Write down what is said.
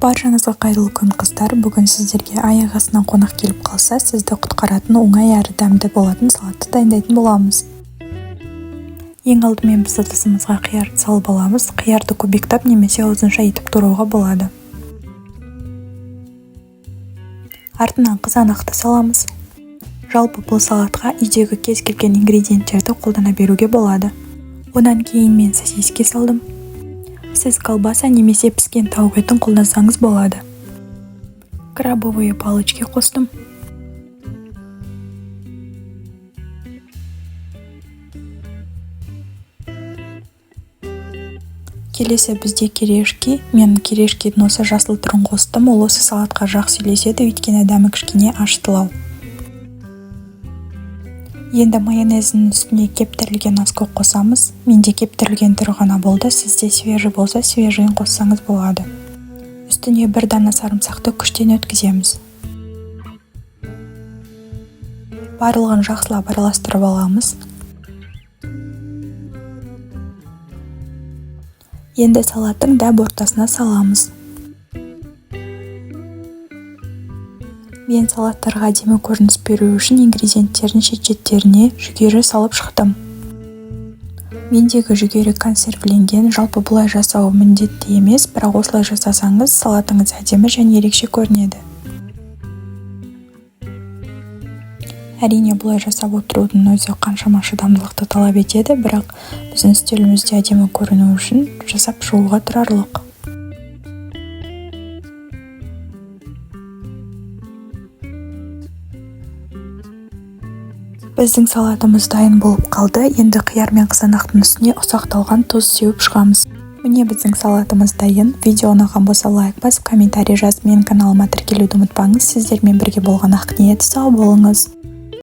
Баршаңызға қайырлы күн қыздар. Бүгін сіздерге аяқ астынан қонақ келіп қалса, сізді құтқаратын оңай әрі дәмді болатын салатты дайындайтын боламыз. Ең алдымен біз ыдысымызға қиярды салып аламыз. Қиярды кубиктап немесе ұзынша етіп турауға болады. Артынан қызанақты саламыз. Жалпы бұл салатқа үйдегі кез келген ингредиенттерді қолдана беруге болады. Онан кейін мен сосиске салдым. Сіз колбаса немесе піскен тауық етін қолдансаңыз болады. Крабовые палочки қостым. Келесі бізде керешки. Мен керешкенің осы жасыл түрін қостым. Ол осы салатқа жақсы үйлеседі, өйткені дәмі кішкене ашытылау. Енді майонездің үстіне кептірілген аскөк қосамыз. Менде кептірілген түрі ғана болды. Сізде свежий болса, свежийін қоссаңыз болады. Үстіне бір дана сарымсақты күштен өткіземіз. Барлығын жақсылап араластырып аламыз. Енді салаттың дәп ортасына саламыз. Мен салаттарға әдемі көрініс беру үшін ингредиенттердің шет-шеттеріне жүгері салып шықтым. Мендегі жүгері консервіленген, жалпы бұлай жасау міндетті емес, бірақ осылай жасасаңыз салатыңыз әдемі және ерекше көрінеді. Әрине бұлай жасап отырудың өзі қаншама шыдамдылықты талап етеді, бірақ біздің үстелімізде әдемі көріну үшін жасап шығуға тұрарлық. Біздің салатымыз дайын болып қалды. Енді қияр мен қызанақтың үстіне ұсақталған тұз сеуіп шығамыз. Міне біздің салатымыз дайын. Видео ұнаған болса лайк басып, комментарий жазып, менің каналыма тіркелуді ұмытпаңыз. Сіздермен бірге болған ақ ниет. Сау болыңыз.